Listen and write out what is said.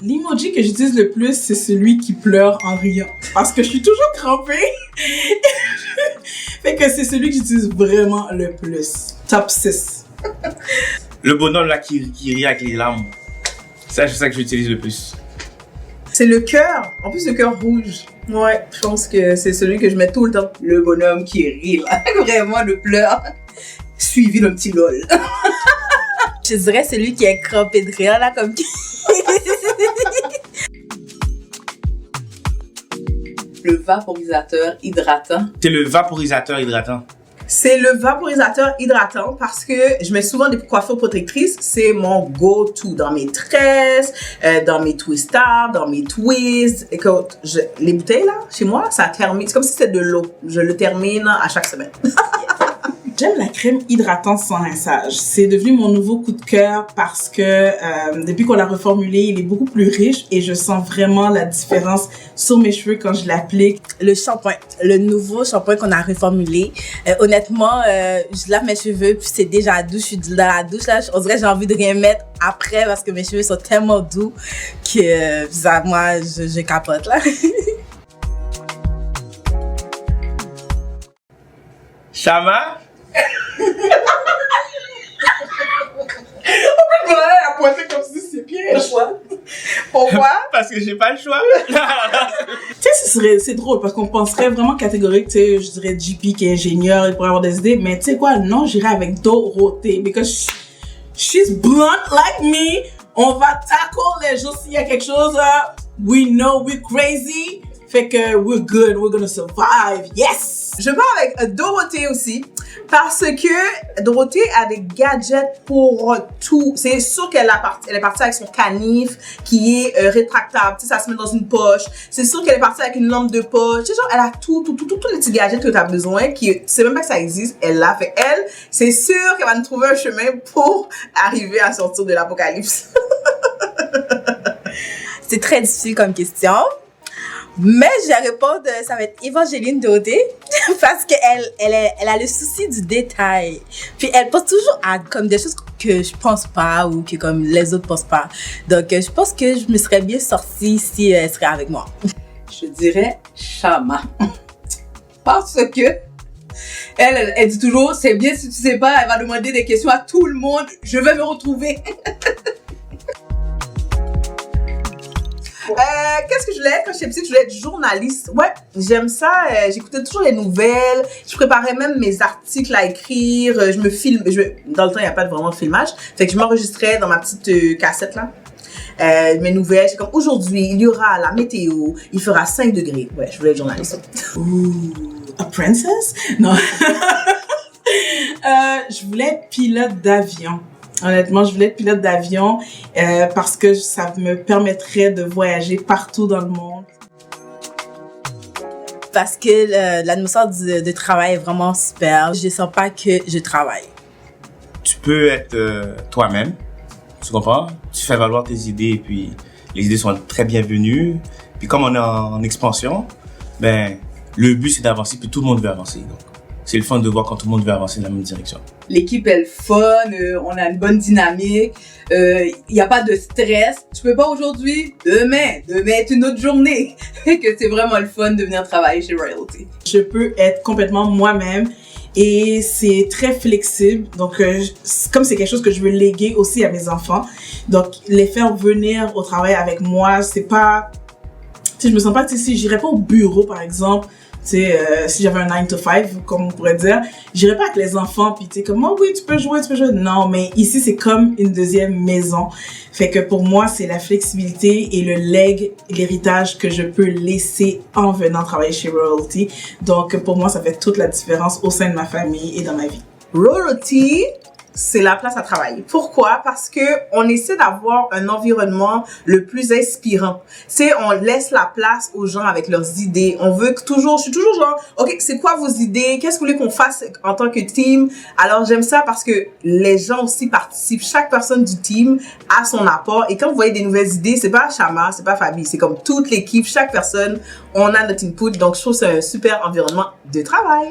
L'emoji que j'utilise le plus, c'est celui qui pleure en riant. Parce que je suis toujours crampée. Fait que c'est celui que j'utilise vraiment le plus. Top 6. Le bonhomme là qui rit avec les larmes. C'est ça que j'utilise le plus. C'est le cœur. En plus, le cœur rouge. Ouais, je pense que c'est celui que je mets tout le temps. Le bonhomme qui rit là. Vraiment, le pleur. Suivi d'un petit lol. Je dirais celui qui est crampé de rire là comme... Le vaporisateur hydratant. C'est le vaporisateur hydratant. C'est le vaporisateur hydratant parce que je mets souvent des coiffures protectrices. C'est mon go-to dans mes tresses, dans mes twisters, dans mes twists. Écoute, les bouteilles là, chez moi, ça termine. C'est comme si c'était de l'eau. Je le termine à chaque semaine. J'aime la crème hydratante sans rinçage. C'est devenu mon nouveau coup de cœur parce que depuis qu'on l'a reformulé, il est beaucoup plus riche et je sens vraiment la différence sur mes cheveux quand je l'applique. Le shampoing, le nouveau shampoing qu'on a reformulé. Honnêtement, je lave mes cheveux puis c'est déjà doux. Je suis dans la douche là. On dirait que j'ai envie de rien mettre après parce que mes cheveux sont tellement doux que moi, je capote là. Chama? Je me l'avais à pointer comme si c'est piège. Pourquoi? Parce que j'ai pas le choix. Tu sais, c'est drôle parce qu'on penserait vraiment catégorique, tu sais, je dirais JP qui est ingénieur, il pourrait avoir des idées, mais tu sais quoi, non, j'irais avec Dorothée, because she's blunt like me. On va tackle les choses s'il y a quelque chose, we know we're crazy, fait que we're good, we're gonna survive, yes! Je pars avec Dorothée aussi parce que Dorothée a des gadgets pour tout. C'est sûr qu'elle est partie avec son canif qui est rétractable. Tu sais, ça se met dans une poche. C'est sûr qu'elle est partie avec une lampe de poche. Tu sais, genre, elle a tous les petits gadgets que tu as besoin. C'est même pas que ça existe. Elle l'a fait. Elle, c'est sûr qu'elle va nous trouver un chemin pour arriver à sortir de l'apocalypse. C'est très difficile comme question. Mais je vais répondre, ça va être Évangéline Dorothée parce qu'elle a le souci du détail. Puis elle pense toujours à comme des choses que je pense pas ou que comme les autres pensent pas. Donc je pense que je me serais bien sortie si elle serait avec moi. Je dirais Chama. Parce que elle dit toujours, c'est bien si tu sais pas, elle va demander des questions à tout le monde, je vais me retrouver. Qu'est-ce que je voulais être quand j'étais petite? Je voulais être journaliste. Ouais, j'aime ça. J'écoutais toujours les nouvelles. Je préparais même mes articles à écrire. Je me filme. Dans le temps, il n'y a pas vraiment de filmage. Fait que je m'enregistrais dans ma petite cassette là. Mes nouvelles. C'est comme aujourd'hui, il y aura la météo. Il fera 5 degrés. Ouais, je voulais être journaliste. Ooh, a princess? Non. Je voulais être pilote d'avion. Honnêtement, je voulais être pilote d'avion parce que ça me permettrait de voyager partout dans le monde. Parce que l'atmosphère de travail est vraiment super. Je ne sens pas que je travaille. Tu peux être toi-même, tu comprends? Tu fais valoir tes idées et puis les idées sont très bienvenues. Puis comme on est en expansion, ben le but c'est d'avancer puis tout le monde veut avancer. Donc c'est le fun de voir quand tout le monde veut avancer dans la même direction. L'équipe est fun, on a une bonne dynamique, il n'y a pas de stress. Tu peux pas aujourd'hui, demain est une autre journée. Que c'est vraiment le fun de venir travailler chez Royalty. Je peux être complètement moi-même et c'est très flexible. Donc, comme c'est quelque chose que je veux léguer aussi à mes enfants, donc les faire venir au travail avec moi, c'est pas... Tu sais, je me sens pas, tu sais, si j'irais pas au bureau, par exemple, tu sais, si j'avais un 9 to 5, comme on pourrait dire, j'irais pas avec les enfants, puis tu sais, comme, oh oui, tu peux jouer. Non, mais ici, c'est comme une deuxième maison. Fait que pour moi, c'est la flexibilité et le leg, l'héritage que je peux laisser en venant travailler chez Royalty. Donc, pour moi, ça fait toute la différence au sein de ma famille et dans ma vie. Royalty, c'est la place à travailler. Pourquoi? Parce que on essaie d'avoir un environnement le plus inspirant. Tu sais, on laisse la place aux gens avec leurs idées. On veut que je suis toujours genre, ok, c'est quoi vos idées? Qu'est-ce que vous voulez qu'on fasse en tant que team? Alors j'aime ça parce que les gens aussi participent. Chaque personne du team a son apport. Et quand vous voyez des nouvelles idées, c'est pas Chama, c'est pas Fabi, c'est comme toute l'équipe, chaque personne, on a notre input. Donc je trouve que c'est un super environnement de travail.